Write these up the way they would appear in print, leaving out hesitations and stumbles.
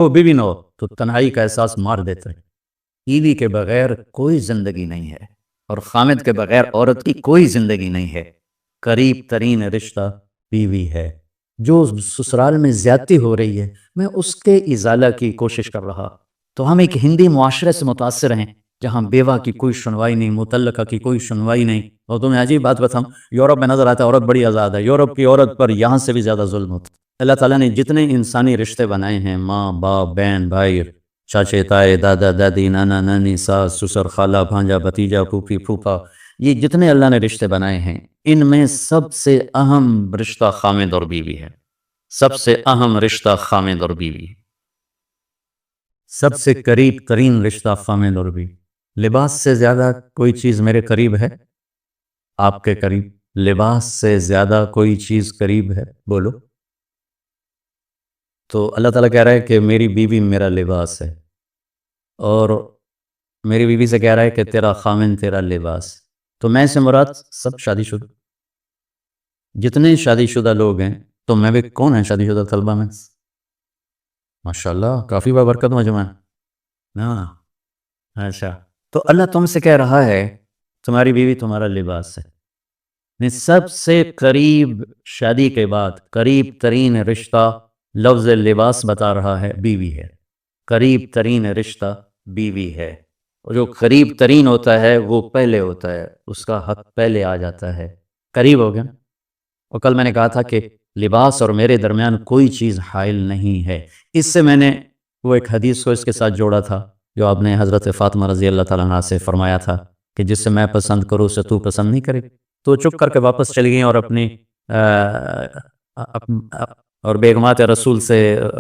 وہ بیوی نہ ہو تو تنہائی کا احساس مار دیتا ہے۔ بیوی کے بغیر کوئی زندگی نہیں ہے، اور خامد کے بغیر عورت کی کوئی زندگی نہیں ہے۔ قریب ترین رشتہ بیوی ہے۔ جو سسرال میں زیادتی ہو رہی ہے، میں اس کے ازالہ کی کوشش کر رہا۔ تو ہم ایک ہندی معاشرے سے متاثر ہیں جہاں بیوہ کی کوئی سنوائی نہیں، مطلقہ کی کوئی سنوائی نہیں۔ اور تمہیں عجیب بات بتاؤں، یورپ میں نظر آتا ہے عورت بڑی آزاد ہے، یورپ کی عورت پر یہاں سے بھی زیادہ ظلم ہوتا ہے۔ اللہ تعالیٰ نے جتنے انسانی رشتے بنائے ہیں، ماں باپ، بہن بھائی، چاچے تائے، دادا دادی، نانا نانی، ساس سسر، خالہ بھانجا، بھتیجا، پھوپھی پھوپھا، یہ جتنے اللہ نے رشتے بنائے ہیں، ان میں سب سے اہم رشتہ خامد اور بیوی ہے۔ سب سے اہم رشتہ خامد اور بیوی ہے۔ سب سے قریب ترین رشتہ خامد اور بیوی۔ لباس سے زیادہ کوئی چیز میرے قریب ہے؟ آپ کے قریب لباس سے زیادہ کوئی چیز قریب ہے؟ بولو۔ تو اللہ تعالیٰ کہہ رہا ہے کہ میری بیوی میرا لباس ہے، اور میری بیوی سے کہہ رہا ہے کہ تیرا خامن تیرا لباس۔ تو میں سے مراد سب شادی شدہ، جتنے شادی شدہ لوگ ہیں، تو میں بھی کون ہیں شادی شدہ طلبہ میں؟ ماشاءاللہ کافی بابرکت مجمع ہے۔ ہاں اچھا، تو اللہ تم سے کہہ رہا ہے تمہاری بیوی تمہارا لباس ہے۔ سب سے قریب شادی کے بعد قریب ترین رشتہ لفظ لباس بتا رہا ہے بیوی ہے۔ قریب ترین رشتہ بیوی ہے، اور جو قریب ترین ہوتا ہے وہ پہلے ہوتا ہے، اس کا حق پہلے آ جاتا ہے۔ قریب ہو گیا۔ اور کل میں نے کہا تھا کہ لباس اور میرے درمیان کوئی چیز حائل نہیں ہے۔ اس سے میں نے وہ ایک حدیث کو اس کے ساتھ جوڑا تھا جو آپ نے حضرت فاطمہ رضی اللہ تعالیٰ عنہا سے فرمایا تھا کہ جس سے میں پسند کروں اسے تو پسند نہیں کرے۔ تو چپ کر کے واپس چلی گئیں اور اپنی اور بیگمات رسول سے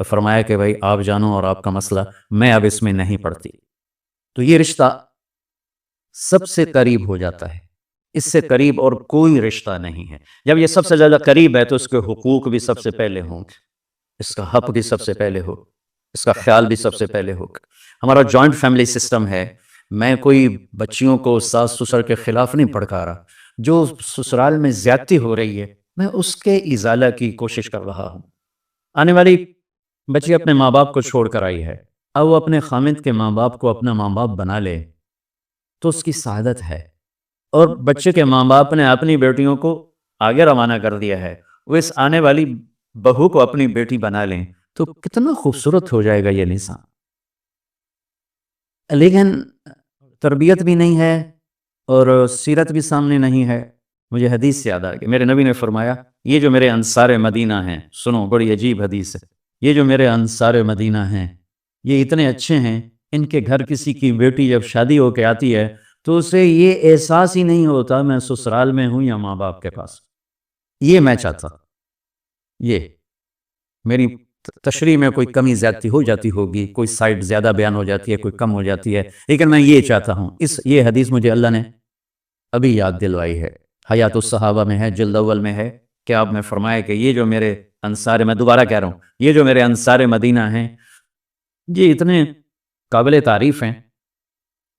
فرمایا کہ بھائی آپ جانو اور آپ کا مسئلہ، میں اب اس میں نہیں پڑتی۔ تو یہ رشتہ سب سے قریب ہو جاتا ہے، اس سے قریب اور کوئی رشتہ نہیں ہے۔ جب یہ سب سے زیادہ قریب ہے تو اس کے حقوق بھی سب سے پہلے ہوں گے، اس کا حق بھی سب سے پہلے ہو، اس کا خیال بھی سب سے پہلے ہوگا۔ ہمارا جوائنٹ فیملی سسٹم ہے۔ میں کوئی بچیوں کو ساس سسر کے خلاف نہیں بھڑکا رہا۔ جو سسرال میں زیادتی ہو رہی ہے، میں اس کے ازالہ کی کوشش کر رہا ہوں۔ آنے والی بچی اپنے ماں باپ کو چھوڑ کر آئی ہے، اب وہ اپنے خامد کے ماں باپ کو اپنا ماں باپ بنا لے تو اس کی سعادت ہے، اور بچے کے ماں باپ نے اپنی بیٹیوں کو آگے روانہ کر دیا ہے، وہ اس آنے والی بہو کو اپنی بیٹی بنا لیں تو کتنا خوبصورت ہو جائے گا یہ نظام۔ لیکن تربیت بھی نہیں ہے اور سیرت بھی سامنے نہیں ہے۔ مجھے حدیث یاد آ گئی، میرے نبی نے فرمایا یہ جو میرے انصار مدینہ ہیں، سنو بڑی عجیب حدیث ہے، یہ جو میرے انصار مدینہ ہیں یہ اتنے اچھے ہیں، ان کے گھر کسی کی بیٹی جب شادی ہو کے آتی ہے تو اسے یہ احساس ہی نہیں ہوتا میں سسرال میں ہوں یا ماں باپ کے پاس۔ یہ میں چاہتا، یہ میری تشریح میں کوئی کمی زیادتی ہو جاتی ہوگی، کوئی سائٹ زیادہ بیان ہو جاتی ہے، کوئی کم ہو جاتی ہے، لیکن میں یہ چاہتا ہوں۔ یہ حدیث مجھے اللہ نے ابھی یاد دلوائی ہے، حیات الصحابہ میں ہے، جلد اول میں ہے، کہ آپ نے فرمایا کہ یہ جو میرے انصار، میں دوبارہ کہہ رہا ہوں، یہ جو میرے انصار مدینہ ہیں یہ اتنے قابل تعریف ہیں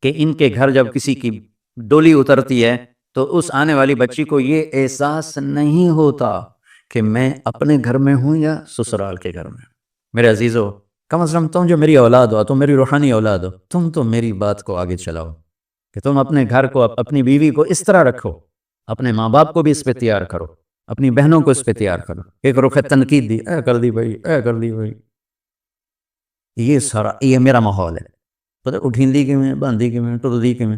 کہ ان کے گھر جب کسی کی ڈولی اترتی ہے تو اس آنے والی بچی کو یہ احساس نہیں ہوتا کہ میں اپنے گھر میں ہوں یا سسرال کے گھر میں۔ میرے عزیزو، کم از کم تم جو میری اولاد ہو، تم میری روحانی اولاد ہو، تم تو میری بات کو آگے چلاؤ کہ تم اپنے گھر کو، اپنی بیوی کو اس طرح رکھو، اپنے ماں باپ کو بھی اس پہ تیار کرو، اپنی بہنوں کو اس پہ تیار کرو۔ ایک رخ تنقید دی، اے کر دی بھائی، اے کر دی بھائی، یہ سارا یہ میرا ماحول ہے۔ پتہ اٹھیندی کے میں، باندھی کے میں، ٹردی کے میں،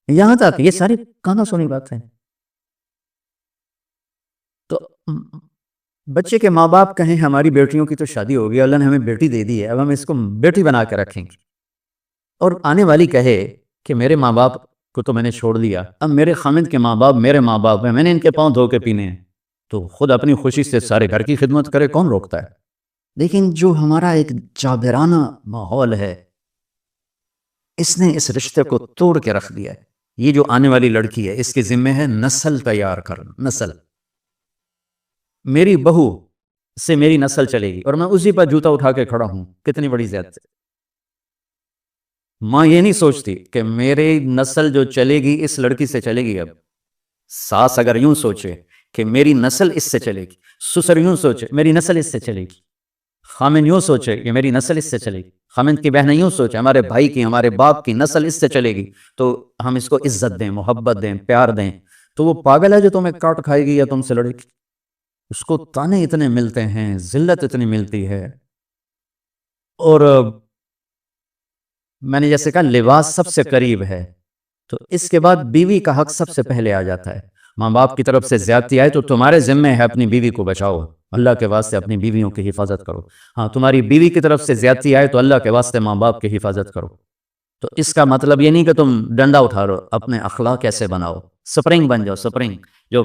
یہاں تک یہ ساری کہاں سنی بات ہے۔ تو بچے کے ماں باپ کہیں ہماری بیٹیوں کی تو شادی ہو گئی، اللہ نے ہمیں بیٹی دے دی ہے، اب ہم اس کو بیٹی بنا کے رکھیں گے، اور آنے والی کہے کہ میرے ماں باپ کو تو میں نے چھوڑ دیا، اب میرے خامد کے ماں باپ میرے ماں باپ ہیں، میں نے ان کے پاؤں دھو کے پینے ہیں، تو خود اپنی خوشی سے سارے گھر کی خدمت کرے، کون روکتا ہے؟ لیکن جو ہمارا ایک جابرانہ ماحول ہے، اس نے اس رشتے کو توڑ کے رکھ دیا ہے۔ یہ جو آنے والی لڑکی ہے، اس کے ذمہ ہے نسل تیار کرنا، نسل۔ میری بہو سے میری نسل چلے گی اور میں اسی پر جوتا اٹھا کے کھڑا ہوں، کتنی بڑی زیادتی۔ ماں یہ نہیں سوچتی کہ میری نسل جو چلے گی اس لڑکی سے چلے گی۔ اب ساس اگر یوں سوچے کہ میری نسل اس سے چلے گی، سسر یوں سوچے میری نسل اس سے چلے گی، خامن یوں سوچے کہ میری نسل اس سے چلے گی، خامن کی بہن یوں سوچے ہمارے بھائی کی، ہمارے باپ کی نسل اس سے چلے گی، تو ہم اس کو عزت دیں، محبت دیں، پیار دیں. تو وہ پاگل ہے جو تمہیں کاٹ کھائے گی یا تم سے لڑے گی. اس کو تانے اتنے ملتے ہیں، ذلت اتنی ملتی ہے. اور میں نے جیسے کہا لباس سب سے قریب ہے، تو اس کے بعد بیوی کا حق سب سے پہلے آ جاتا ہے. ماں باپ کی طرف سے زیادتی آئے تو تمہارے ذمہ ہے اپنی بیوی کو بچاؤ، اللہ کے واسطے اپنی بیویوں کی حفاظت کرو. ہاں تمہاری بیوی کی طرف سے زیادتی آئے تو اللہ کے واسطے ماں باپ کی حفاظت کرو. تو اس کا مطلب یہ نہیں کہ تم ڈنڈا اٹھا رہو، اپنے اخلاق کیسے بناؤ، سپرنگ بن جاؤ. سپرنگ جو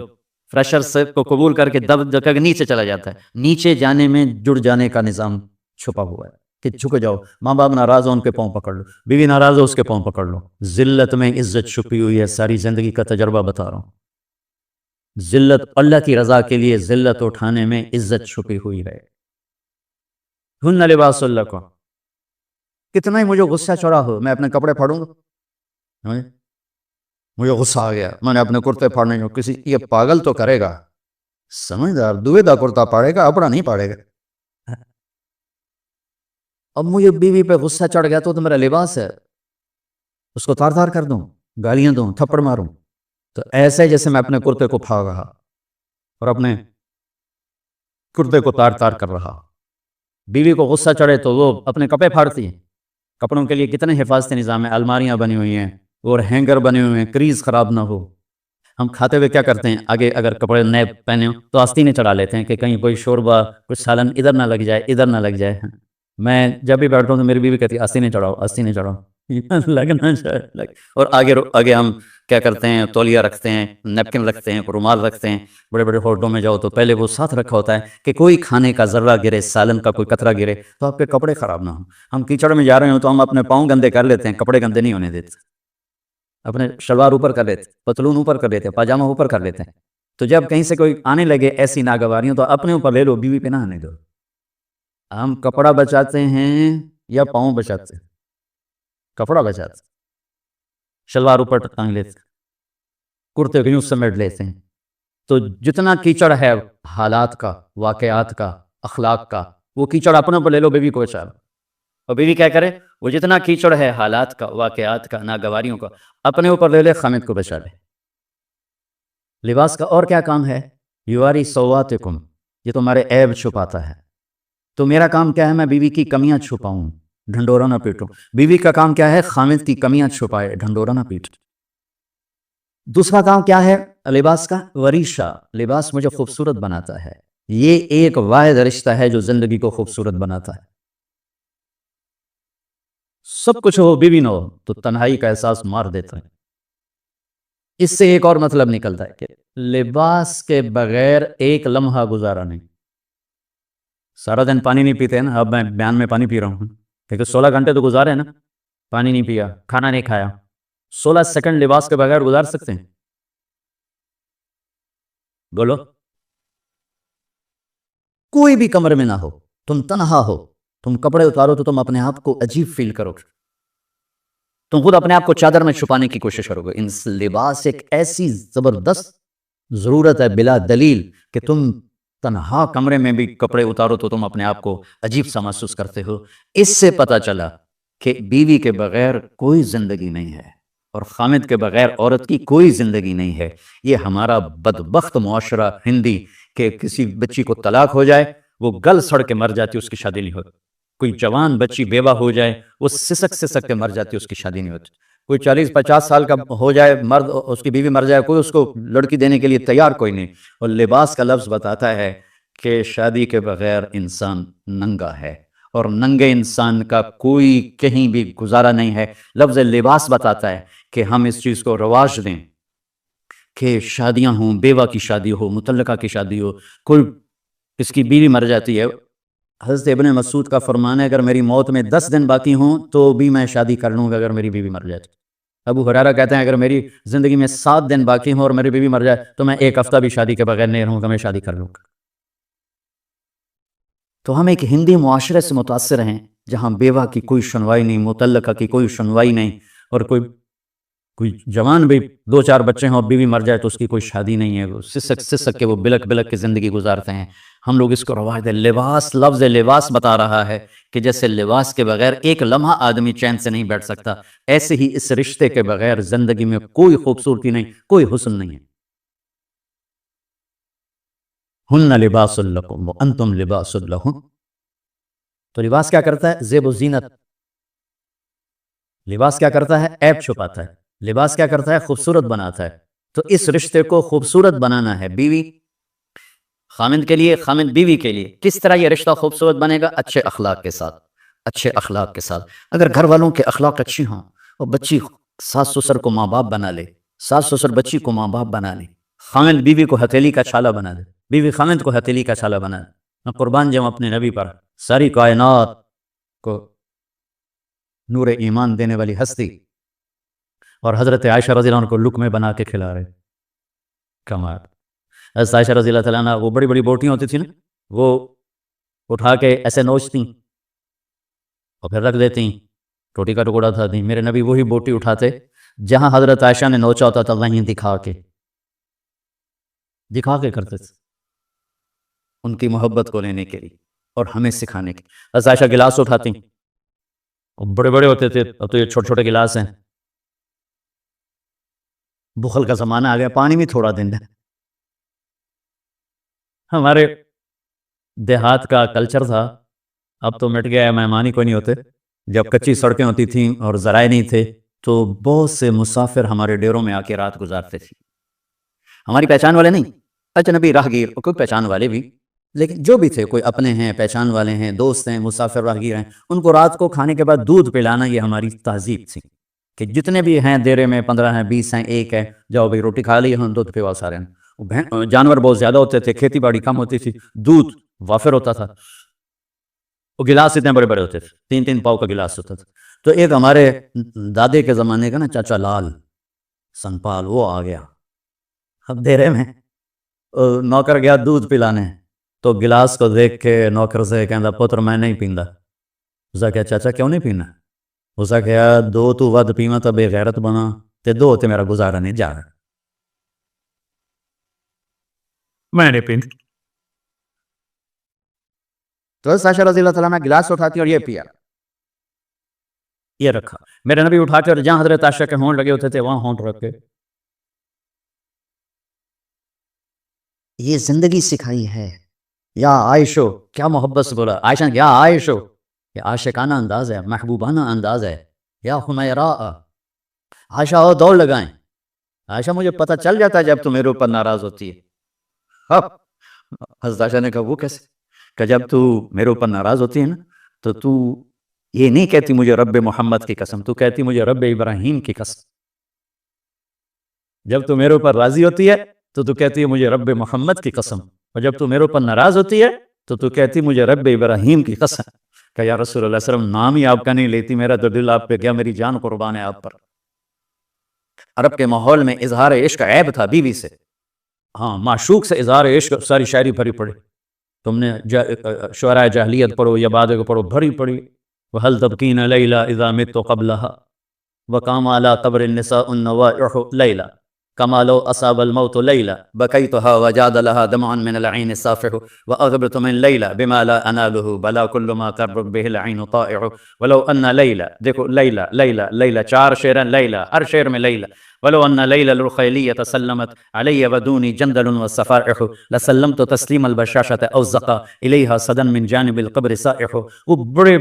فریشر سے کو قبول کر کے دب کر کے نیچے چلا جاتا ہے، نیچے جانے میں جڑ جانے کا نظام چھپا ہوا ہے کہ جھک جاؤ. ماں باپ ناراض ہو ان کے پاؤں پکڑ لو، بیوی ناراض ہو اس کے پاؤں پکڑ لو. ذلت میں عزت چھپی ہوئی ہے، ساری زندگی کا تجربہ بتا رہا ہوں. ذلت اللہ کی رضا کے لیے ذلت اٹھانے میں عزت چھپی ہوئی ہے. ہن لباس اللہ کو. کتنا ہی مجھے غصہ چڑھا ہو میں اپنے کپڑے پھاڑوں گا، مجھے غصہ آ گیا میں نے اپنے کرتے پھاڑنے کو، کسی یہ پاگل تو کرے گا، سمجھدار دوے دا کرتا پاڑے گا، اپنا نہیں پاڑے گا. اب مجھے بیوی پہ غصہ چڑھ گیا تو میرا لباس ہے، اس کو تار تار کر دوں، گالیاں دوں، تھپڑ ماروں. تو ایسے جیسے میں اپنے کرتے کو پھاڑ رہا اور اپنے کرتے کو تار تار کر رہا. بیوی کو غصہ چڑھے تو وہ اپنے کپڑے پھاڑتی ہیں. کپڑوں کے لیے کتنے حفاظتی نظام ہیں، الماریاں بنی ہوئی ہیں اور ہینگر بنے ہوئے ہیں، کریز خراب نہ ہو. ہم کھاتے ہوئے کیا کرتے ہیں، آگے اگر کپڑے نئے پہنے ہوں تو آستینے چڑھا لیتے ہیں کہ کہیں کوئی شوربہ کچھ سالن ادھر نہ لگ جائے، ادھر نہ لگ جائے. میں جب بھی بیٹھتا ہوں تو میری بیوی کہتی ہے آستینے چڑھاؤ، آستینے چڑھاؤ، لگنا چاہے. اور آگے ہم کیا کرتے ہیں، تولیہ رکھتے ہیں، نیپکن رکھتے ہیں، رومال رکھتے ہیں. بڑے بڑے ہوٹلوں میں جاؤ تو پہلے وہ ساتھ رکھا ہوتا ہے کہ کوئی کھانے کا ذرہ گرے، سالن کا کوئی قطرہ گرے تو آپ کے کپڑے خراب نہ ہوں. ہم کیچڑ میں جا رہے ہوں تو ہم اپنے پاؤں گندے کر لیتے ہیں، کپڑے گندے نہیں ہونے دیتے. اپنے شلوار اوپر کر لیتے، پتلون اوپر کر لیتے، پاجامہ اوپر کر لیتے ہیں. تو جب کہیں سے کوئی آنے لگے ایسی ناگواریوں تو اپنے اوپر لے لو، بیوی پہ نہ آنے دو. ہم کپڑا بچاتے ہیں یا پاؤں بچاتے ہیں؟ کپڑا بچاتے، شلوار اوپر ٹانگ لیتے، کرتے کو یوں سمیٹ لیتے ہیں. تو جتنا کیچڑ ہے حالات کا، واقعات کا، اخلاق کا، وہ کیچڑ اپنے اوپر لے لو، بیوی کو بچا لو. اور بیوی کیا کرے، وہ جتنا کیچڑ ہے حالات کا، واقعات کا، ناگواریوں کا، اپنے اوپر لے لے، خامد کو بچا لے. لباس کا اور کیا کام ہے، یواری سواتکم، یہ تمہارے عیب چھپاتا ہے. تو میرا کام کیا ہے، میں بیوی کی کمیاں چھپاؤں، ڈھنڈورا نہ پیٹوں. بیوی کا کام کیا ہے، خامد کی کمیاں چھپائے، ڈھنڈورا نہ پیٹ. دوسرا کام کیا ہے لباس کا، وریشہ، لباس مجھے خوبصورت بناتا ہے. یہ ایک واحد رشتہ ہے جو زندگی کو خوبصورت بناتا ہے. سب کچھ ہو بیوی نہ ہو تو تنہائی کا احساس مار دیتا ہے. اس سے ایک اور مطلب نکلتا ہے کہ لباس کے بغیر ایک لمحہ گزارا نہیں. سارا دن پانی نہیں پیتے ہیں نا، اب میں بیان میں پانی پی رہا ہوں کیونکہ 16 گھنٹے تو گزارے نا، پانی نہیں پیا، کھانا نہیں کھایا. 16 سیکنڈ لباس کے بغیر گزار سکتے ہیں؟ بولو. کوئی بھی کمرے میں نہ ہو، تم تنہا ہو، تم کپڑے اتارو تو تم اپنے آپ کو عجیب فیل کرو گے، تم خود اپنے آپ کو چادر میں چھپانے کی کوشش کرو گے. لباس ایک ایسی زبردست ضرورت ہے بلا دلیل کہ تم تنہا کمرے میں بھی کپڑے اتارو تو تم اپنے آپ کو عجیب سا محسوس کرتے ہو. اس سے پتہ چلا کہ بیوی کے بغیر کوئی زندگی نہیں ہے اور خامد کے بغیر عورت کی کوئی زندگی نہیں ہے. یہ ہمارا بدبخت معاشرہ ہندی کہ کسی بچی کو طلاق ہو جائے وہ گل سڑ کے مر جاتی، اس کی شادی نہیں ہوتی. کوئی جوان بچی بیوہ ہو جائے وہ سسک سسک کے مر جاتی، اس کی شادی نہیں ہوتی. کوئی 40-50 سال کا ہو جائے مرد، اس کی بیوی مر جائے، کوئی اس کو لڑکی دینے کے لیے تیار کوئی نہیں. اور لباس کا لفظ بتاتا ہے کہ شادی کے بغیر انسان ننگا ہے اور ننگے انسان کا کوئی کہیں بھی گزارا نہیں ہے. لفظ لباس بتاتا ہے کہ ہم اس چیز کو رواج دیں کہ شادیاں ہوں، بیوہ کی شادی ہو، مطلقہ کی شادی ہو، کوئی اس کی بیوی مر جاتی ہے. حضرت ابن مسعود کا فرمان ہے اگر میری موت میں 10 دن باقی ہوں تو بھی میں شادی کر لوں گا اگر میری بیوی مر جائے. ابو ہریرہ کہتے ہیں اگر میری زندگی میں 7 دن باقی ہوں اور میری بیوی مر جائے تو میں 1 ہفتہ بھی شادی کے بغیر نہیں رہوں گا، میں شادی کر لوں گا. تو ہم ایک ہندی معاشرے سے متاثر ہیں جہاں بیوہ کی کوئی سنوائی نہیں، مطلقہ کی کوئی سنوائی نہیں، اور کوئی کوئی جوان بھی 2-4 بچے ہوں اور بیوی مر جائے تو اس کی کوئی شادی نہیں ہے، وہ سسک سسک کے وہ بلک بلک کے زندگی گزارتے ہیں. ہم لوگ اس کو رواج دے. لباس، لفظ لباس بتا رہا ہے کہ جیسے لباس کے بغیر ایک لمحہ آدمی چین سے نہیں بیٹھ سکتا، ایسے ہی اس رشتے کے بغیر زندگی میں کوئی خوبصورتی نہیں، کوئی حسن نہیں ہے. ہن لباس لکم وانتم لباس لہن. تو لباس کیا کرتا ہے؟ زیب و زینت. لباس کیا کرتا ہے؟ عیب چھپاتا ہے. لباس کیا کرتا ہے؟ خوبصورت بناتا ہے. تو اس رشتے کو خوبصورت بنانا ہے. بیوی خامند کے لیے، خامند بیوی کے لیے. کس طرح یہ رشتہ خوبصورت بنے گا؟ اچھے اخلاق کے ساتھ. اچھے اخلاق کے ساتھ. اگر گھر والوں کے اخلاق اچھی ہوں اور بچی ساس سسر کو ماں باپ بنا لے، ساس سسر بچی کو ماں باپ بنا لے، خامند بیوی کو ہتھیلی کا چھالا بنا دے، بیوی خامند کو ہتھیلی کا چھالا بنا دے. میں قربان جاؤں اپنے نبی پر. ساری کائنات کو نور ایمان دینے والی ہستی، اور حضرت عائشہ رضی اللہ عنہ کو لقمے بنا کے کھلا رہے. کمال. حضرت عائشہ رضی اللہ تعالیٰ عنہ وہ بڑی بڑی بوٹیاں ہوتی تھیں نا، وہ اٹھا کے ایسے نوچتیں اور پھر رکھ دیتیں، روٹی کا ٹکڑا تھا. میرے نبی وہی بوٹی اٹھاتے جہاں حضرت عائشہ نے نوچا ہوتا تھا، وہیں دکھا کے کرتے تھے ان کی محبت کو لینے کے لیے اور ہمیں سکھانے کے. حضرت عائشہ گلاس اٹھاتی، بڑے بڑے ہوتے تھے، اب تو یہ چھوٹے چھوٹے گلاس ہیں. بخل کا زمانہ آ گیا، پانی بھی تھوڑا دن. ہمارے دیہات کا کلچر تھا، اب تو مٹ گیا ہے، مہمان ہی کوئی نہیں ہوتے. جب کچی سڑکیں ہوتی تھیں اور ذرائع نہیں تھے تو بہت سے مسافر ہمارے ڈیروں میں آ کے رات گزارتے تھے. ہماری پہچان والے نہیں، اجنبی راہگیر، کوئی پہچان والے بھی، لیکن جو بھی تھے، کوئی اپنے ہیں، پہچان والے ہیں، دوست ہیں، مسافر راہگیر ہیں، ان کو رات کو کھانے کے بعد دودھ پلانا یہ ہماری تہذیب تھی کہ جتنے بھی ہیں دیرے میں 15 ہیں، 20 ہیں، 1 ہے، جاؤ بھائی روٹی کھا لی، ہم دودھ پوا سارے ہیں. جانور بہت زیادہ ہوتے تھے، کھیتی باڑی کم ہوتی تھی، دودھ وافر ہوتا تھا. وہ گلاس اتنے بڑے بڑے ہوتے تھے، 3 پاؤ کا گلاس ہوتا تھا. تو ایک ہمارے دادے کے زمانے کا نا چاچا لال سنپال، وہ آ گیا. اب دیرے میں نوکر گیا دودھ پلانے، تو گلاس کو دیکھ کے نوکر سے کہندا پتر میں نہیں پیندا. اسا کہا چاچا کیوں نہیں پینا؟ اسا کہا 2 تو ود پیواں تو بے غیرت بنا، تے 2 تے میرا گزارا نہیں جا رہا، میں نہیں پیندا. تو عائشہ رضی اللہ تعالیٰ عنہ گلاس اٹھاتی اور یہ پیا، یہ رکھا. میرے نبی اٹھا کے اور جہاں حضرت عائشہ کے ہونٹ لگے ہوتے تھے وہاں ہونٹ رکھ کے یہ زندگی سکھائی ہے. یا عائشو، کیا محبت سے بولا. عائشہ نے یا عائشو، یہ عاشقانہ انداز ہے، محبوبانہ انداز ہے. یا حمیراء، عائشہ او دوڑ لگائیں. عائشہ مجھے پتہ چل جاتا ہے جب تو میرے اوپر ناراض ہوتی ہے. حضرت عائشہ نے کہا وہ کیسے؟ کہ جب تو میرے اوپر ناراض ہوتی ہے نا تو تو یہ نہیں کہتی مجھے رب محمد کی قسم، تو کہتی مجھے رب ابراہیم کی قسم. جب تو میرے اوپر راضی ہوتی ہے تو کہتی ہے مجھے رب محمد کی قسم، اور جب تو میرے اوپر ناراض ہوتی ہے تو کہتی مجھے رب ابراہیم کی قسم. کہ یا رسول اللہ صلی اللہ علیہ وسلم نام ہی آپ کا نہیں لیتی، میرا تو دل آپ پہ گیا، میری جان قربان ہے آپ پر. عرب کے ماحول میں اظہار عشق عیب تھا بیوی سے. ہاں، معشوق سے اظہار عشق، ساری شاعری بھری پڑی. تم نے شعراء جاہلیت پڑھو یا بعد کو پڑھو، بھری پڑی. وَهَلْ تَبْكِينَ لَيْلَا إِذَا مِتُّ قَبْلَهَا وَقَامَ عَلَى قَبْرِ النِّسَاءُ النَّوَائِحُ لَيْلًا كَمَا لَوْ أَصَابَ الْمَوْتُ لَيْلًا بَكَيْتُهَا وَجَادَ لَهَا دَمْعٌ مِنَ الْعَيْنِ السَّافِحُ وَأَغْبِرْتُ مِنْ لَيْلَا بِمَا لَا أَنَالُهُ بَلَا كُلُّ مَا تَرْبُطْ بِهِ الْعَيْنُ طَائِعُ وَلَوْ أَنَّ لَيْلَا. دیکھو لیلا لیلا لیلا، 4 شعر ہیں، لیلا ہر شعر میں لیلا. وَلَوْ أَنَّ لَيْلَ الْرُخَيْلِيَّةَ سَلَّمَتْ عَلَيَّ وَدُونِي جَنْدَلٌ وَالصَّفَائِحُ لَسَلَّمْتُ تَسْلِيمَ الْبَشَاشَةِ أَوْ زَقَى إِلَيْهَا صَدًا مِنْ جَانِبِ الْقَبْرِ سَائِحُ. وہ بڑے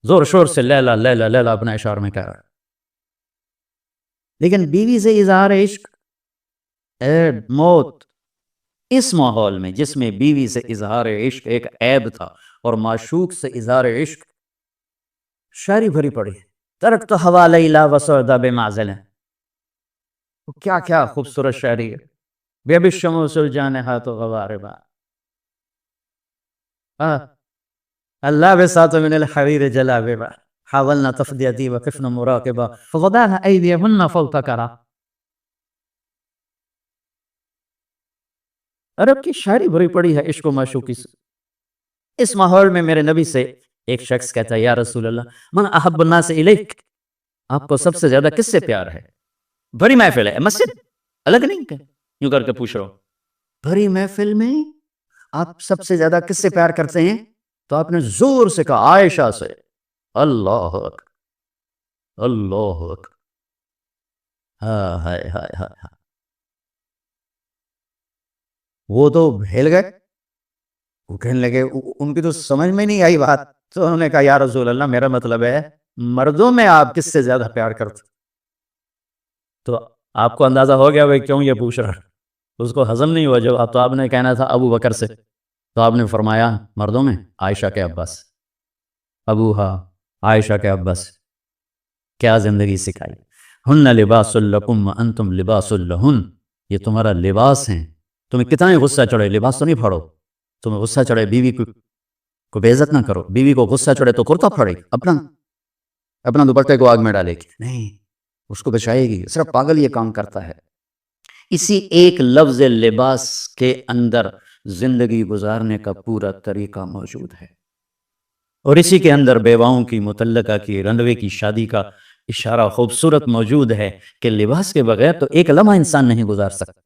زور شور سے لیلا لیلا لیلا اپنا اشعار میں کہہ رہا ہے. لیکن بیوی سے اظہار عشق موت. اس ماحول میں جس میں بیوی سے اظہار عشق ایک عیب تھا اور معشوق سے اظہار عشق شاعری بھری پڑی. ترکت ہوا لیلا وسعدا بمعزل، کیا کیا خوبصورت شاعری ہے. بے بالشموس الجانحات غواربا اللہ بساط من الحریر جلاببا حاولنا تفدیتی وقفنا مراقبا فغدانا ایدیہن فوق کرا. عرب کی شاعری بھری پڑی ہے عشق و معشوقی سے. اس ماحول میں میرے نبی سے ایک شخص کہتا ہے یا رسول اللہ من احب الناس الیک، آپ کو سب سے زیادہ کس سے پیار ہے؟ بھری محفل ہے، مسجد الگ نہیں کہ یوں کر کے پوچھ رہا ہوں، بھری محفل میں آپ سب سے زیادہ کس سے پیار کرتے ہیں؟ تو آپ نے زور سے کہا عائشہ سے۔ اللہ اکبر، اللہ اکبر، ہائے ہائے ہائے ہائے، وہ تو بھیل گئے، وہ کہنے لگے، ان کی تو سمجھ میں نہیں آئی بات، تو انہوں نے کہا یا رسول اللہ میرا مطلب ہے مردوں میں آپ کس سے زیادہ پیار کرتے؟ تو آپ کو اندازہ ہو گیا وہ کیوں یہ پوچھ رہا، اس کو ہضم نہیں ہوا جب تو آپ نے کہنا تھا ابو بکر سے، تو آپ نے فرمایا مردوں میں عائشہ کے عباس، ابو ہاں عائشہ کے عباس، کیا زندگی سکھائی، ہن لباس لکم وانتم لباس لہن، یہ تمہارا لباس ہیں، تمہیں کتنا ہی غصہ چڑھے لباس تو نہیں پھاڑو، تمہیں غصہ چڑھے بیوی کو بے عزت نہ کرو، بیوی کو غصہ چڑھے تو کرتا پھاڑے، اپنا دوپٹے کو آگ میں ڈالے گی نہیں، اس کو بچائے گی، صرف پاگل یہ کام کرتا ہے۔ اسی ایک لفظ لباس کے اندر زندگی گزارنے کا پورا طریقہ موجود ہے، اور اسی کے اندر بیواؤں کی، مطلقہ کی، رندوے کی شادی کا اشارہ خوبصورت موجود ہے کہ لباس کے بغیر تو ایک لمحہ انسان نہیں گزار سکتا،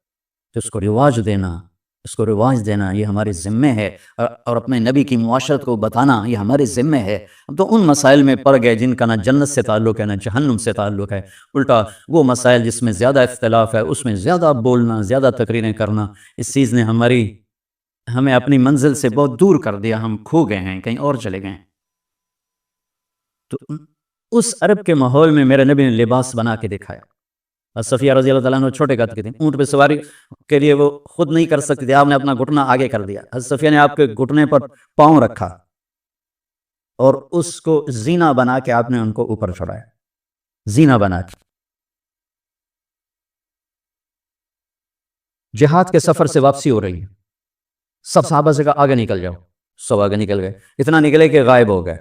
تو اس کو رواج دینا، اس کو رواج دینا یہ ہمارے ذمے ہے، اور اپنے نبی کی معاشرت کو بتانا یہ ہمارے ذمے ہے۔ ہم تو ان مسائل میں پڑ گئے جن کا نہ جنت سے تعلق ہے نہ جہنم سے تعلق ہے، الٹا وہ مسائل جس میں زیادہ اختلاف ہے اس میں زیادہ بولنا، زیادہ تقریریں کرنا، اس چیز نے ہمیں اپنی منزل سے بہت دور کر دیا، ہم کھو گئے ہیں، کہیں اور چلے گئے ہیں۔ تو اس عرب کے ماحول میں میرے نبی نے لباس بنا کے دکھایا۔ صفیہ رضی اللہ تعالیٰ عنہ چھوٹے قد کے تھے، اونٹ پہ سواری کے لیے وہ خود نہیں کر سکتے تھے، آپ نے اپنا گھٹنا آگے کر دیا، حضرت صفیہ نے آپ کے گھٹنے پر پاؤں رکھا اور اس کو زینہ بنا کے آپ نے ان کو اوپر چڑھایا، زینہ بنا کے۔ جہاد کے سفر سے واپسی ہو رہی ہے، سب صحابہ سے کہا آگے نکل جاؤ، سب آگے نکل گئے، اتنا نکلے کہ غائب ہو گئے،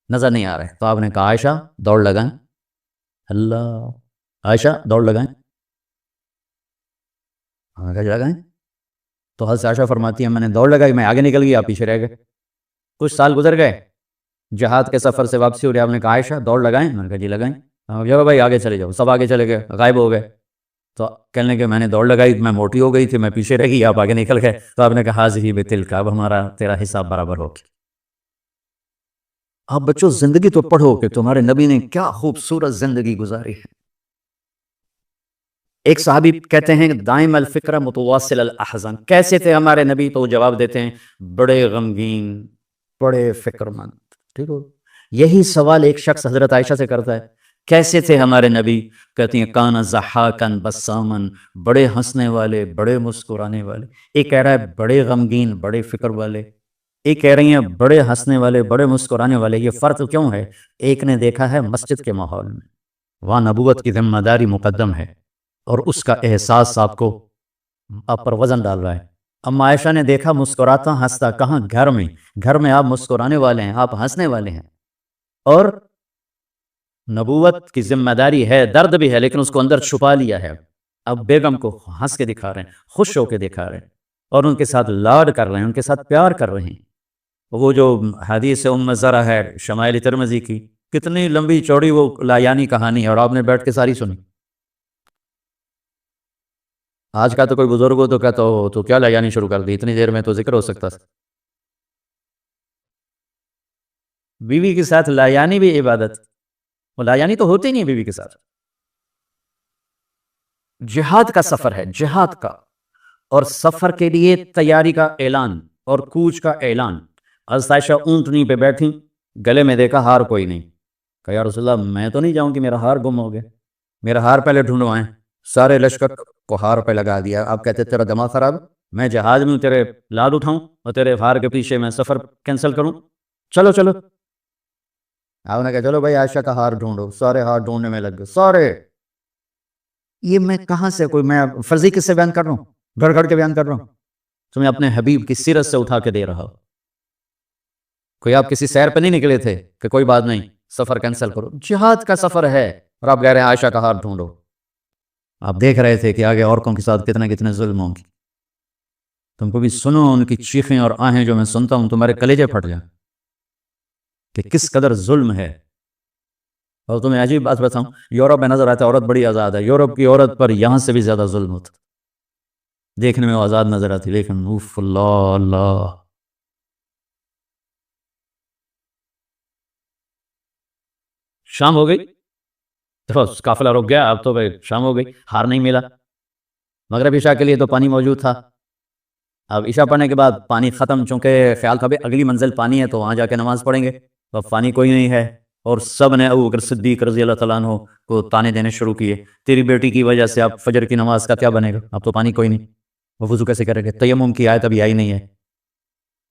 نظر نہیں آ رہے، تو آپ نے کہا عائشہ دوڑ لگائیں، اللہ، عائشہ دوڑ لگائیں، آگے لگائیں، تو حضرت عائشہ فرماتی ہیں میں نے دوڑ لگائی، میں آگے نکل گئی، آپ پیچھے رہ گئے۔ کچھ سال گزر گئے، جہاد کے سفر سے واپسی ہو رہی، آپ نے کہا عائشہ دوڑ لگائیں، میں نے کہا جی لگائیں، جاؤ بھائی آگے چلے جاؤ، سب آگے چلے گئے، غائب ہو گئے، تو کہنے لگے میں نے دوڑ لگائی، میں موٹی ہو گئی تھی، میں پیچھے رہ گئی، آپ آگے نکل گئے، تو آپ نے کہا حاضی بتلک، اب ہمارا تیرا حساب برابر ہو گیا۔ آپ بچوں زندگی تو پڑھو کہ تمہارے نبی نے کیا خوبصورت زندگی گزاری ہے۔ ایک صحابی کہتے ہیں دائم الفکر متواصل الاحزان، کیسے تھے ہمارے نبی؟ تو وہ جواب دیتے ہیں بڑے غمگین، بڑے فکر مند، ٹھیک ہو؟ یہی سوال ایک شخص حضرت عائشہ سے کرتا ہے کیسے تھے ہمارے نبی؟ کہتی ہیں کانا ضحاکن بسامن، بڑے ہنسنے والے، بڑے مسکرانے والے۔ ایک کہہ رہا ہے بڑے غمگین، بڑے فکر والے، ایک کہہ رہی ہیں بڑے ہنسنے والے، بڑے مسکرانے والے۔ یہ فرق کیوں ہے؟ ایک نے دیکھا ہے مسجد کے ماحول میں، وہاں نبوت کی ذمہ داری مقدم ہے اور اس کا احساس آپ پر وزن ڈال رہا ہے۔ اما عائشہ نے دیکھا مسکراتا ہنستا کہاں؟ گھر میں آپ مسکرانے والے ہیں، آپ ہنسنے والے ہیں، اور نبوت کی ذمہ داری ہے، درد بھی ہے، لیکن اس کو اندر چھپا لیا ہے۔ اب بیگم کو ہنس کے دکھا رہے ہیں، خوش ہو کے دکھا رہے ہیں، اور ان کے ساتھ لاڈ کر رہے ہیں، ان کے ساتھ پیار کر رہے ہیں۔ وہ جو حدیث ام زرع ہے شمائل ترمذی کی، کتنی لمبی چوڑی وہ لایانی کہانی ہے، اور آپ نے بیٹھ کے ساری سنی۔ آج کا تو کوئی بزرگ ہو تو کہتا ہو تو کیا لایانی شروع کر دی، اتنی دیر میں تو ذکر ہو سکتا تھا۔ بیوی کے ساتھ لایانی بھی عبادت، وہ لایانی تو ہوتی نہیں بیوی کے ساتھ۔ جہاد کا سفر ہے، جہاد کا، اور سفر کے لیے تیاری کا اعلان اور کوچ کا اعلان۔ حضرت عائشہ اونٹنی پہ بیٹھی، گلے میں دیکھا ہار کوئی نہیں، کہا یا رسول اللہ میں تو نہیں جاؤں کہ میرا ہار گم ہو گیا، میرا ہار پہلے ڈھونڈوائیں۔ سارے لشکر کو ہار پہ لگا دیا۔ آپ کہتے تیرا دماغ خراب، میں جہاز میں تیرے لاد اٹھاؤں اور تیرے ہار کے پیچھے میں سفر کینسل کروں؟ چلو چلو، آپ نے کہا چلو بھائی عائشہ کا ہار ڈھونڈو، سارے ہار ڈھونڈنے میں لگ گئے، سارے۔ یہ میں کہاں سے کوئی میں فرضی کس سے بیان کر رہا ہوں؟ گھڑ گھڑ کے بیان کر رہا ہوں، تمہیں اپنے حبیب کی سیرت سے اٹھا کے دے رہا ہو۔ کوئی آپ کسی سیر پہ نہیں نکلے تھے کہ کوئی بات نہیں سفر کینسل کرو، جہاد کا سفر ہے، اور آپ کہہ رہے ہیں عائشہ کا ہار ڈھونڈو۔ آپ دیکھ رہے تھے کہ آگے عورتوں کے ساتھ کتنے ظلم ہوں گے۔ تم کو بھی سنو ان کی چیخیں اور آہیں جو میں سنتا ہوں، تمہارے کلیجے پھٹ جائیں کہ کس قدر ظلم ہے۔ اور تمہیں عجیب بات بتاؤں، یورپ میں نظر آتا ہے عورت بڑی آزاد ہے، یورپ کی عورت پر یہاں سے بھی زیادہ ظلم ہوتا، دیکھنے میں وہ آزاد نظر آتی لیکن اوف اللہ اللہ۔ شام ہو گئی، دیکھو قافلہ رک گیا، اب تو بھائی شام ہو گئی، ہار نہیں ملا، مغرب عشاء کے لیے تو پانی موجود تھا، اب عشاء پڑھنے کے بعد پانی ختم، چونکہ خیال تھا اگلی منزل پانی ہے تو وہاں جا کے نماز پڑھیں گے، تو اب پانی کوئی نہیں ہے، اور سب نے ابو بکر صدیق رضی اللہ تعالیٰ عنہ کو تانے دینے شروع کیے، تیری بیٹی کی وجہ سے اب فجر کی نماز کا کیا بنے گا، اب تو پانی کوئی نہیں، وہ وضو کیسے کرے گے، تیمم کی آیت ابھی آئی نہیں ہے۔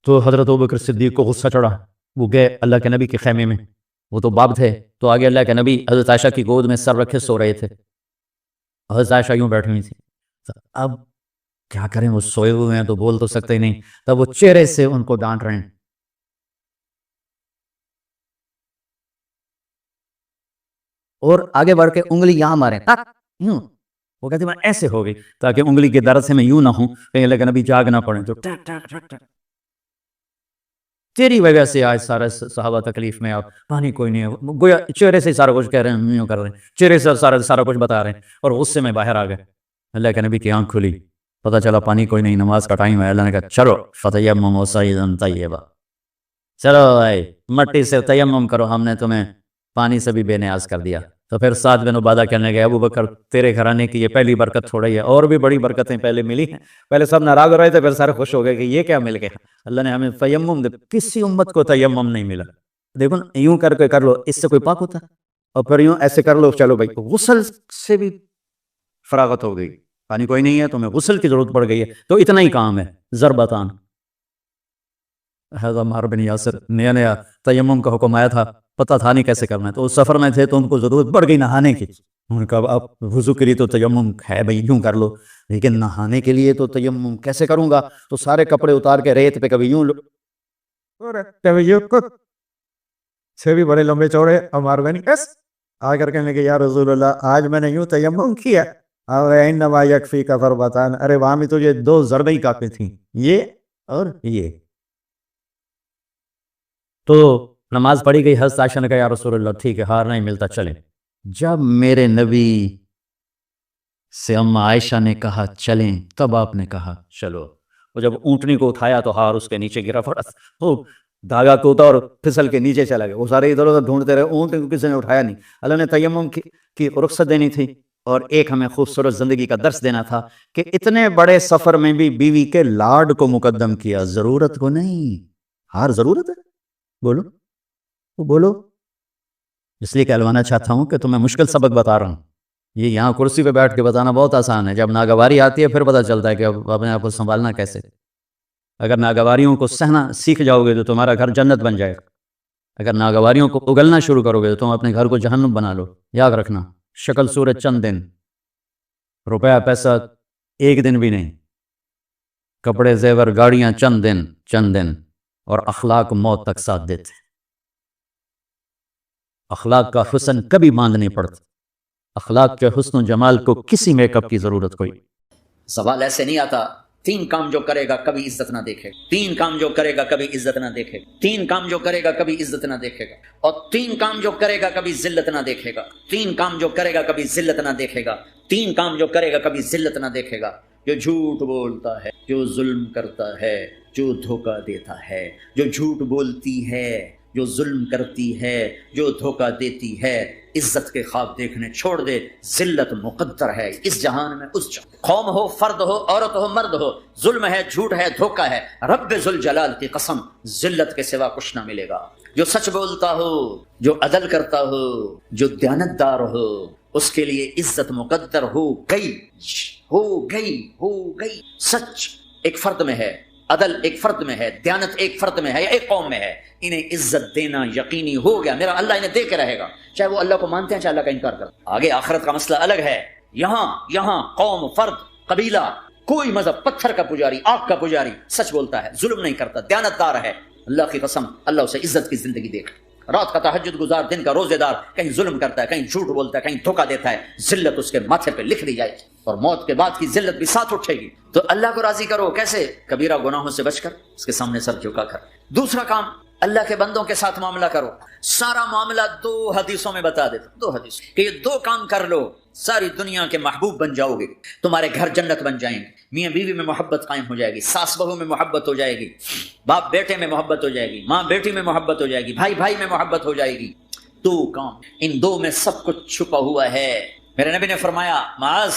تو حضرت ابو بکر صدیق کو غصہ چڑھا، وہ گئے اللہ کے نبی کے خیمے میں، وہ تو باب تھے، تو آگے اللہ کے نبی حضرت عائشہ کی گود میں سر رکھے سو رہے تھے، حضرت عائشہ یوں بیٹھی ہوئی تھی، اب کیا کریں، وہ سوئے ہوئے ہیں تو بول تو سکتے ہی نہیں، تب وہ چہرے سے ان کو ڈانٹ رہے ہیں، اور آگے بڑھ کے انگلی یہاں مارے ٹک، یوں، وہ کہتے میں ایسے ہو گئی تاکہ انگلی کے درد سے میں یوں نہ ہوں، کہیں اللہ کے نبی جاگ نہ پڑے، تو ٹک ٹک ٹک ٹک، تیری وجہ سے آج سارا صحابہ تکلیف میں، اب پانی کوئی نہیں ہے، گویا چہرے سے سارا کچھ کہہ رہے ہیں، یوں کر رہے ہیں، چہرے سے سارا کچھ بتا رہے ہیں، اور غصے میں باہر آ گئے، اللہ کے نبی کی آنکھ کھلی، پتہ چلا پانی کوئی نہیں، نماز کا ٹائم ہے، اللہ نے کہا چلو فتیمموا صعیدا طیبا، چلو بھائی مٹی سے تیمم کرو، ہم نے تمہیں پانی سے بھی بے نیاز کر دیا۔ تو پھر سعد بن عبادہ کہنے گئے ابو بکر تیرے گھرانے کی یہ پہلی برکت تھوڑی ہے، اور بھی بڑی برکتیں پہلے ملی ہیں، پہلے سب ناراض ہو رہے تھے، پھر سارے خوش ہو گئے کہ یہ کیا مل گیا، اللہ نے ہمیں تیمم دے، کسی امت کو تیمم نہیں ملا، دیکھو یوں کر کے کر لو، اس سے کوئی پاک ہوتا، اور پھر یوں ایسے کر لو، چلو بھائی غسل سے بھی فراغت ہو گئی، پانی کوئی نہیں ہے تمہیں غسل کی ضرورت پڑ گئی ہے، تو اتنا ہی کام ہے، ضربتان۔ حضرت عمار بن یاسر نیا نیا تیمم کا حکم آیا تھا، پتہ تھا نہیں کیسے کرنا ہے، تو اس سفر میں تھے تو ان کو ضرورت پڑ گئی نہانے کی، انہوں نے کہا اب وضو کے لیے تو تیمم ہے بھائی یوں کر لو، لیکن نہانے کے لیے تو تیمم کیسے کروں گا، تو سارے کپڑے اتار کے ریت پہ کبھی یوں کبھی یوں سے بھی بڑے لمبے چوڑے، عمار بن یاسر آ کر کہنے لگے یا رسول اللہ آج میں نے یوں تیمم کیا، انما یکفی کا ضربتان، ارے وہاں میں تجھے 2 ضربیں ہی کافی تھیں، یہ اور یہ۔ تو نماز پڑھی گئی، حضرت عائشہ نے کہا یا رسول اللہ ٹھیک ہے ہار نہیں ملتا چلیں، جب میرے نبی سے اما عائشہ نے کہا چلیں تب آپ نے کہا چلو، وہ جب اونٹنی کو اٹھایا تو ہار اس کے نیچے گرا پڑا، وہ دھاگا کوتا اور پھسل کے نیچے چلا گیا، وہ سارے ادھر ادھر ڈھونڈتے رہے، اونٹ کو کسی نے اٹھایا نہیں، اللہ نے تیمم کی رخصت دینی تھی، اور ایک ہمیں خوبصورت زندگی کا درس دینا تھا کہ اتنے بڑے سفر میں بھی بیوی کے لاڈ کو مقدم کیا، ضرورت کو نہیں، ہار ضرورت ہے، بولو وہ بولو، اس لیے کہلوانا چاہتا ہوں کہ تمہیں مشکل سبق بتا رہا ہوں، یہ یہاں کرسی پہ بیٹھ کے بتانا بہت آسان ہے، جب ناگواری آتی ہے پھر پتہ چلتا ہے کہ اب اپنے آپ کو سنبھالنا کیسے، اگر ناگواریوں کو سہنا سیکھ جاؤ گے تو تمہارا گھر جنت بن جائے گا، اگر ناگواریوں کو اگلنا شروع کرو گے تو تم اپنے گھر کو جہنم بنا لو، یاد رکھنا، شکل صورت چند دن، روپیہ پیسہ ایک دن بھی نہیں، کپڑے زیور گاڑیاں چند دن، اور اخلاق موت تک ساتھ دیتے، اخلاق کا حسن کبھی باندھ نہیں پڑتا، اخلاق کے حسن و جمال کو کسی میک اپ کی ضرورت کوئی۔ سوال ایسے نہیں آتا 3 کام جو کرے گا کبھی عزت نہ دیکھے گا، 3 کام جو کرے گا کبھی عزت نہ دیکھے گا، 3 کام جو کرے گا کبھی عزت نہ دیکھے گا، اور 3 کام جو کرے گا کبھی ذلت نہ دیکھے گا، 3 کام جو کرے گا کبھی ذلت نہ دیکھے گا، 3 کام جو کرے گا کبھی ذلت نہ دیکھے گا، جو جھوٹ بولتا ہے، جو ظلم کرتا ہے، جو دھوکہ دیتا ہے، جو جھوٹ بولتی ہے، جو ظلم کرتی ہے، جو دھوکہ دیتی ہے، عزت کے خواب دیکھنے چھوڑ دے، ذلت مقدر ہے اس جہان میں اس جہان، قوم ہو، فرد ہو، عورت ہو، مرد ہو، ظلم ہے، جھوٹ ہے، دھوکہ ہے، رب ذوالجلال کی قسم ذلت کے سوا کچھ نہ ملے گا۔ جو سچ بولتا ہو، جو عدل کرتا ہو، جو دیانتدار ہو، اس کے لیے عزت مقدر ہو گئی۔ سچ ایک فرد میں ہے، عدل ایک فرد میں ہے، دیانت ایک فرد میں ہے یا ایک قوم میں ہے، انہیں عزت دینا یقینی ہو گیا، میرا اللہ انہیں دے کے رہے گا، چاہے وہ اللہ کو مانتے ہیں چاہے اللہ کا انکار کرتے ہیں۔ آگے آخرت کا مسئلہ الگ ہے، یہاں قوم، فرد، قبیلہ، کوئی مذہب، پتھر کا پجاری، آگ کا پجاری سچ بولتا ہے، ظلم نہیں کرتا، دیانتدار ہے، اللہ کی قسم اللہ اسے عزت کی زندگی دے گا۔ رات کا تہجد گزار، دن کا روزے دار، کہیں ظلم کرتا ہے، کہیں جھوٹ بولتا ہے، کہیں دھوکہ دیتا ہے، ذلت اس کے ماتھے پہ لکھ دی جائے گی، اور موت کے بعد کی ذلت بھی ساتھ اٹھے گی۔ تو اللہ کو راضی کرو کیسے؟ کبیرہ گناہوں سے بچ کر، اس کے سامنے سر جھکا کر۔ دوسرا کام اللہ کے بندوں کے ساتھ معاملہ کرو، سارا معاملہ 2 حدیثوں میں بتا دیتا ہوں، 2 حدیث کہ یہ 2 کام کر لو، ساری دنیا کے محبوب بن جاؤ گے، تمہارے گھر جنت بن جائیں گے، میاں بیوی میں محبت قائم ہو جائے گی، ساس بہو میں محبت ہو جائے گی، باپ بیٹے میں محبت ہو جائے گی، ماں بیٹی میں محبت ہو جائے گی، بھائی بھائی میں محبت ہو جائے گی۔ 2 کام، ان 2 میں سب کچھ چھپا ہوا ہے۔ میرے نبی نے فرمایا معاذ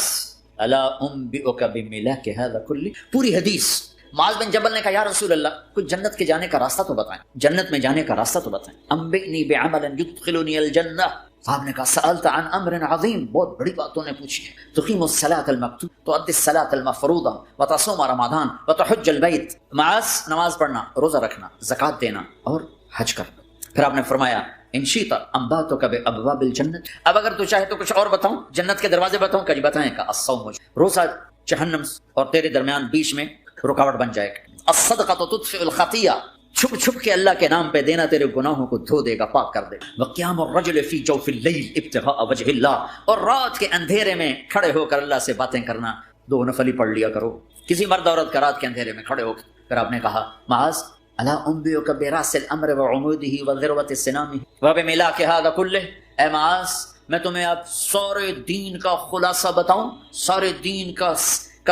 الا انبئک بملاک ھذا کلہ، پوری حدیث۔ معاذ بن جبل نے کہا یا رسول اللہ کچھ جنت کے جانے کا راستہ تو بتائیں، جنت میں جانے کا راستہ تو بتائیں۔ انبئنی بعمل یدخلنی الجنہ، صاحب نے کہا سألت عن امر عظیم، بہت بڑی باتوں نے پوچھی ہے۔ تقیم الصلاۃ المکتوبہ، تؤدی الصلاۃ المفروضہ، وتصوم رمضان، وتحج البیت، معاذ نماز پڑھنا، روزہ رکھنا، زکوٰۃ دینا اور حج کرنا۔ پھر آپ نے فرمایا ان شئت انبأتک بابواب الجنت، اب اگر تو چاہے تو کچھ اور بتاؤں، جنت کے دروازے بتاؤں؟ کہ جی بتائیں۔ کہ الصوم، روزہ جہنم اور تیرے درمیان بیچ میں رکاوٹ بن جائے گا۔ الصدقۃ تطفئ الخطیہ، چھپ چھپ کے اللہ کے نام پہ دینا تیرے گناہوں کو دھو دے گا، پاک کر دے گا۔ وقیام الرجل فی جوف اللیل ابتغاء وجہ اللہ، اور رات کے اندھیرے میں کھڑے ہو کر اللہ سے باتیں کرنا، 2 نفل ہی پڑھ لیا کرو، کسی مرد عورت کا رات کے اندھیرے میں کھڑے ہو کر۔ پھر آپ نے کہا معاذ الا انبئک براس الامر وعمودہ وذروۃ سنامہ وبملاک ھذا کلہ، اے معاذ میں تمہیں اب سارے دین کا خلاصہ بتاؤں، سارے دین کا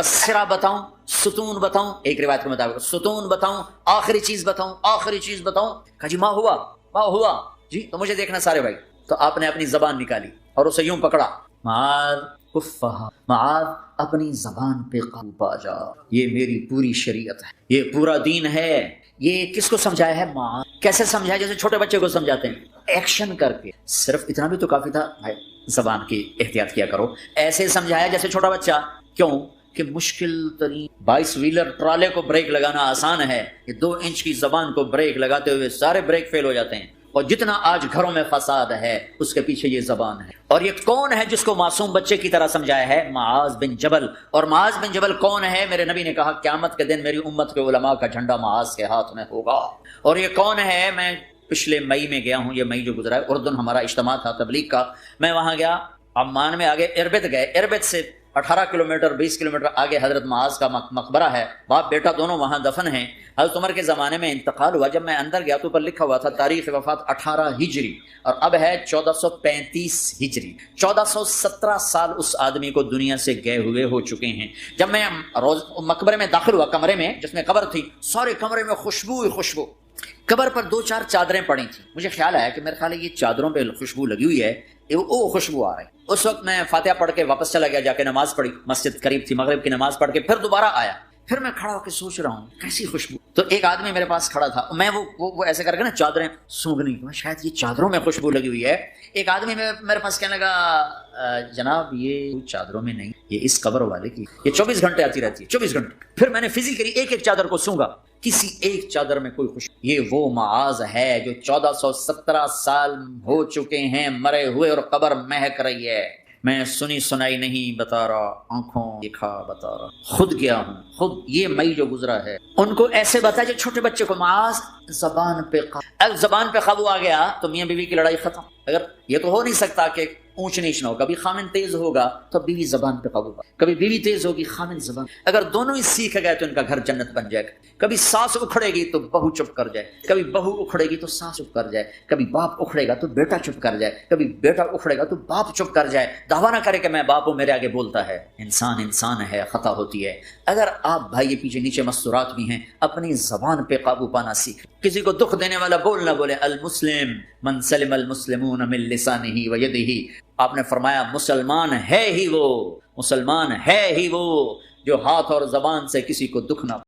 سرا بتاؤں، ستون بتاؤں، ایک روایت کے مطابق ستون بتاؤں، آخری چیز بتاؤں، آخری چیز بتاؤں؟ کہا جی ما ہوا جی، تو مجھے دیکھنا سارے بھائی۔ تو آپ نے اپنی زبان نکالی اور اسے یوں پکڑا، معاذ کفہا، معاذ اپنی زبان پہ قابو پا جا، یہ میری پوری شریعت ہے، یہ پورا دین ہے۔ یہ کس کو سمجھایا ہے؟ معاذ۔ کیسے سمجھایا؟ جیسے چھوٹے بچے کو سمجھاتے ہیں، ایکشن کر کے۔ صرف اتنا بھی تو کافی تھا بھائی، زبان کی احتیاط کیا کرو۔ ایسے سمجھایا جیسے چھوٹا بچہ، کیوں کہ مشکل ترین 22 ویلر ٹرالے کو بریک لگانا آسان ہے، یہ 2 انچ کی زبان کو بریک لگاتے ہوئے سارے بریک فیل ہو جاتے ہیں۔ اور جتنا آج گھروں میں فساد ہے اس کے پیچھے یہ زبان ہے۔ اور یہ کون ہے جس کو معصوم بچے کی طرح سمجھایا ہے؟ معاذ بن جبل۔ اور معاذ بن جبل کون ہے؟ میرے نبی نے کہا قیامت کے دن میری امت کے علماء کا جھنڈا معاذ کے ہاتھ میں ہوگا۔ اور یہ کون ہے؟ میں پچھلے مئی میں گیا ہوں، یہ مئی جو گزرا ہے، اردن ہمارا اجتماع تھا تبلیغ کا، میں وہاں گیا، عمان میں آگے اربد گئے، اربد سے 18 کلومیٹر 20 کلومیٹر آگے حضرت معاذ کا مقبرہ ہے، باپ بیٹا دونوں وہاں دفن ہیں۔ حضرت عمر کے زمانے میں انتقال ہوا، جب میں اندر گیا تو اوپر لکھا ہوا تھا تاریخ وفات 18 ہجری، اور اب ہے 1435 ہجری۔ 1417 سال اس آدمی کو دنیا سے گئے ہوئے ہو چکے ہیں۔ جب میں مقبرے میں داخل ہوا، کمرے میں جس میں قبر تھی، سارے کمرے میں خوشبو ہی خوشبو، قبر پر 2-4 چادریں پڑی تھیں۔ مجھے خیال آیا کہ میرے خیال ہے یہ چادروں پہ خوشبو لگی ہوئی ہے، وہ خوشبو آ رہی۔ اس وقت میں فاتحہ پڑھ کے واپس چلا گیا، جا کے نماز پڑھی، مسجد قریب تھی، مغرب کی نماز پڑھ کے پھر دوبارہ آیا، پھر میں کھڑا ہو کے سوچ رہا ہوں کیسی خوشبو۔ تو ایک آدمی میرے پاس کھڑا تھا، میں وہ ایسے کر کے نا چادریں سونگھنی، شاید یہ چادروں میں خوشبو لگی ہوئی ہے۔ ایک آدمی میرے پاس کہنے لگا جناب یہ چادروں میں نہیں، یہ اس قبر والے کی، یہ 24 گھنٹے آتی رہتی ہے، 24 گھنٹے۔ پھر میں نے فزیکلی ایک چادر کو سونگا، کسی ایک چادر میں کوئی خوشبو۔ یہ وہ معاذ ہے جو 1417 سال ہو چکے ہیں مرے ہوئے، اور قبر مہک رہی ہے۔ میں سنی سنائی نہیں بتا رہا، آنکھوں دیکھا بتا رہا، خود گیا ہوں، خود یہ مئی جو گزرا ہے۔ ان کو ایسے بتا جو چھوٹے بچے کو، معاذ زبان پہ قابو آ گیا تو میاں بیوی کی لڑائی ختم۔ اگر یہ تو ہو نہیں سکتا کہ اونچ نیچ نہ ہو، کبھی خامن تیز ہوگا تو بیوی زبان پہ قابو پا، کبھی بیوی تیز ہوگی خامن زبان، اگر دونوں ہی سیکھ گئے تو ان کا گھر جنت بن جائے گا۔ کبھی ساس اکھڑے گی تو بہو چپ کر جائے، کبھی بہو اکھڑے گی تو ساس چپ کر جائے، کبھی باپ اکھڑے گا تو بیٹا چپ کر جائے، کبھی بیٹا اکھڑے گا تو باپ چپ کر جائے۔ دعویٰ نہ کرے کہ میں باپ ہوں، میرے آگے بولتا ہے۔ انسان ہے، خطا ہوتی ہے۔ اگر آپ بھائی یہ پیچھے نیچے مستورات بھی ہیں، اپنی زبان پہ قابو پانا سیکھ۔ کسی کو دکھ دینے والا بول نہ بولے۔ المسلم من سلم المسلمون من لسانہ و یدہ، آپ نے فرمایا مسلمان ہے ہی وہ جو ہاتھ اور زبان سے کسی کو دکھ نہ